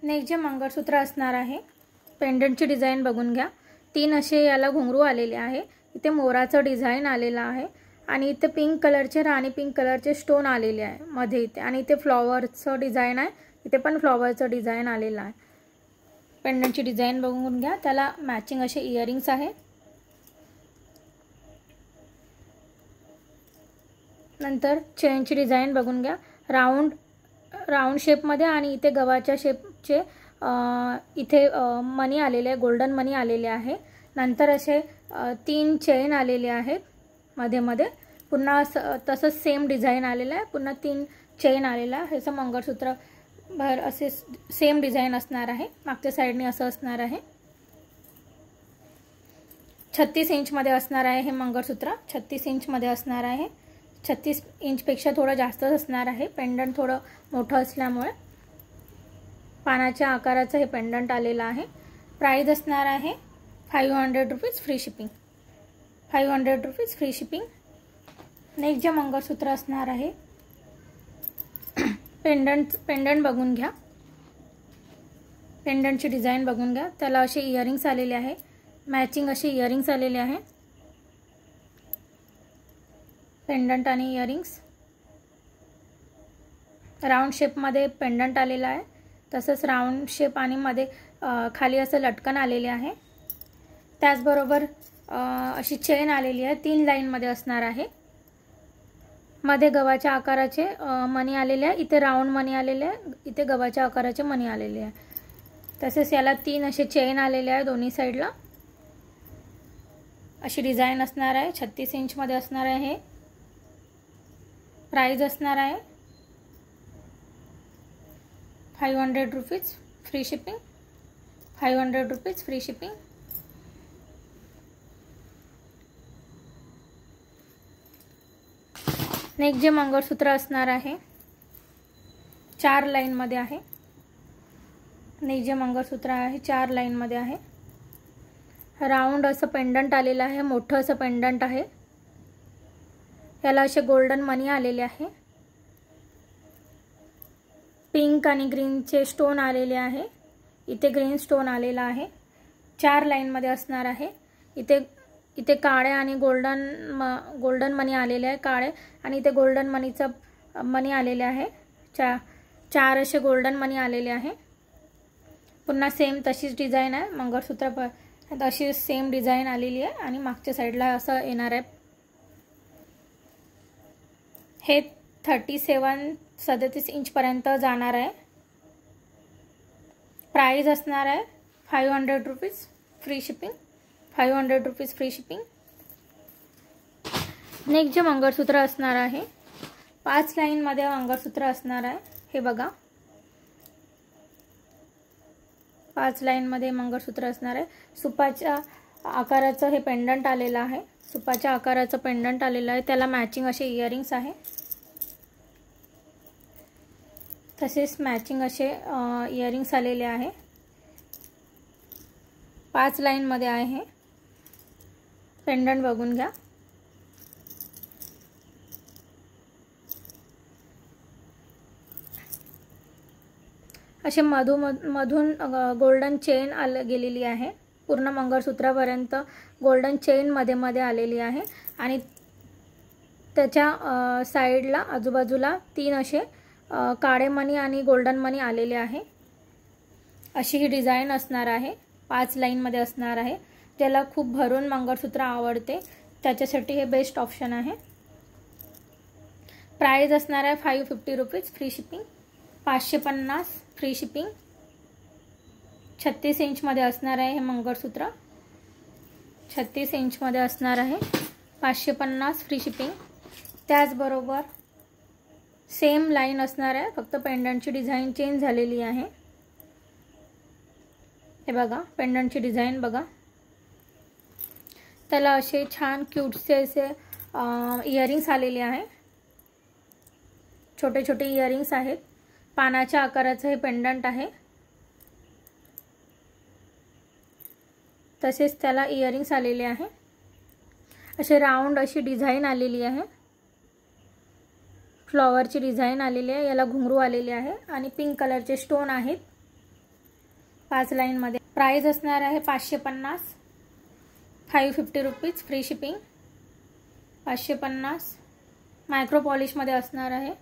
Next जे मंगळसूत्र असणार आहे, पेंडंटची डिझाइन बघून घ्या। 3 असे याला घुंगरू आलेले आहे। इथे मोराचं डिझाइन आलेलं आहे आणि इथे पिंक कलरचे राणी पिंक कलरचे स्टोन आलेले आहे मध्ये इथे, आणि इथे फ्लॉवरचं डिझाइन आहे। इथे पण फ्लॉवरचं डिझाइन आलेलं आहे। पेंडंटची डिझाइन बघून घ्या। त्याला मॅचिंग असे इयरिंग्स आहे। नंतर चेनची डिझाइन बघून घ्या। राउंड शेपमध्ये आणि इथे गव्हाच्या शेपचे इथे मनी आलेले आहे, गोल्डन मनी आलेले आहे। नंतर असे 3 चेन आलेले आहेत मध्ये मध्ये। पुन्हा तसंच सेम डिझाइन आलेलं आहे, पुन्हा 3 चेन आलेला आहे। ह्याचं मंगळसूत्र बाहेर असे सेम डिझाइन असणार आहे, मागच्या साइडने असं असणार आहे। 36 इंचमध्ये असणार आहे हे मंगळसूत्र, 36 इंचमध्ये असणार आहे। 36 इंचपेक्षा थोडं जास्तच असणार आहे, पेंडंट थोडं मोठं असल्यामुळे। पानाच्या आकाराचं हे पेंडंट आलेलं आहे। प्राइस असणार आहे 500 rupees free shipping, 500 rupees free shipping. Next जे मंगळसूत्र असणार आहे, पेंडंट बघून घ्या। पेंडंटची डिझाइन बघून घ्या। त्याला असे इयरिंग्स आलेले आहे, मॅचिंग असे इयरिंग्स आलेले आहे। पेंडंट आणि इयरिंग्स राउंड शेपमध्ये पेंडंट आलेला आहे, तसंच राउंड शेप आणि मध्ये खाली असं लटकन आलेले आहे। त्याचबरोबर अशी चेन आलेली आहे, 3 लाईनमध्ये असणार आहे। मध्ये गव्हाच्या आकाराचे मणी आलेले आहे, इथे राउंड मणी आलेले आहे, इथे गव्हाच्या आकाराचे मणी आलेले आहे। तसेच याला 3 असे चेन आलेले आहे दोन्ही साइडला। अशी डिझाइन असणार आहे, 36 इंचमध्ये असणार आहे। प्राइस असणार आहे 500 rupees free shipping, 500 rupees free shipping. Next जे मंगळसूत्र असणार आहे 4 लाईनमध्ये आहे। नेक्स्ट जे मंगळसूत्र आहे 4 लाईनमध्ये आहे। राउंड असं पेंडंट आलेलं आहे, मोठं असं पेंडंट आहे। याला असे गोल्डन मनी आलेले आहे। पिंक आणि ग्रीनचे स्टोन आलेले आहे, इथे ग्रीन स्टोन आलेला आहे। 4 लाईनमध्ये असणार आहे। इथे काळे आणि गोल्डन मनी आलेले आहे, काळे आणि इथे गोल्डन मनीचा मनी आलेले आहे। 4 असे गोल्डन मनी आलेले आहे। पुन्हा सेम तशीच डिझाइन आहे, मंगळसूत्र तशी सेम डिझाइन आलेली आहे आणि मागच्या साइडला असं येणार आहे। हे 37 इंचपर्यंत जाणार आहे। प्राइस असणार आहे 500 rupees free shipping, 500 rupees free shipping. Next जे मंगळसूत्र असणार आहे 5 लाईनमध्ये मंगळसूत्र असणार आहे। हे बघा 5 लाईनमध्ये मंगळसूत्र असणार आहे। सुपाच्या आकाराचं हे पेंडंट आलेलं आहे, सुपाच्या आकाराचं पेंडंट आलेलं आहे। त्याला मॅचिंग असे इयरिंग्स आहे, तसेच मॅचिंग असे इयरिंग्स आलेले आहे। 5 लाईनमध्ये आहे। पेंडंट बघून घ्या। असे मधून गोल्डन चेन गेलेली आहे, पूर्ण मंगळसूत्रापर्यंत गोल्डन चेन मध्ये आलेली आहे आणि त्याच्या साइडला आजूबाजूला 3 असे काळे मणी आणि गोल्डन मणी आलेले आहे। अशी ही डिझाइन असणार आहे, 5 लाईनमध्ये असणार आहे। ज्याला खूप भरून मंगळसूत्र आवडते त्याच्यासाठी हे बेस्ट ऑप्शन आहे। प्राइस असणार आहे 550 rupees free shipping, 550 free shipping. 36 इंचमध्ये असणार आहे हे मंगळसूत्र, 36 इंचमध्ये असणार आहे। 550 फ्री शिपिंग। त्याचबरोबर सेम लाईन असणार आहे, फक्त पेंडंटची डिझाइन चेंज झालेली आहे। हे बघा पेंडंटची डिझाइन बघा। त्याला असे छान क्यूटसे असे इयरिंग्स आलेले आहे, छोटे छोटे इयरिंग्स आहेत। पानाच्या आकाराचं हे पेंडंट आहे, तसेच त्याला इयरिंग्स आलेले आहे। असे राउंड अशी डिझाइन आलेली आहे, फ्लॉवरची डिझाइन आलेली आहे। याला घुंगरू आलेले आहे आणि पिंक कलरचे स्टोन आहेत। 5 लाईनमध्ये. प्राइस असणार आहे 550, 550 रुपीज फ्री शिपिंग. 550 मायक्रो पॉलिशमध्ये असणार आहे.